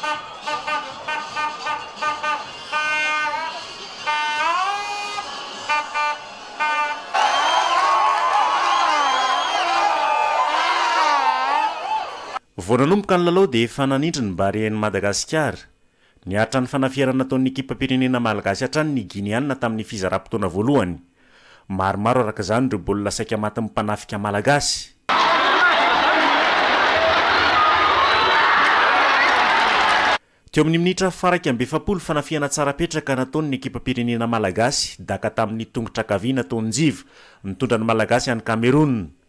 Vao nanomboka ny lalao dia efa nanindry ny Bahreïn Madagasikara. Niaritra ny fanafiarana nataon'ny ekipa pirenena malagasy hatrany ny Guinéana tamin'ny fizaram-potoana voalohany. Maromaro araka izany ireo baolina saika maty mpanafika malagasy. Teo amin'ny minitra faraka amby 70 fanafiana tsara petraka nataon'ny ekipa pirenena malagasy daka tamin'ny tongotra kavina taonjivo mitondra ny malagasy any Cameroun.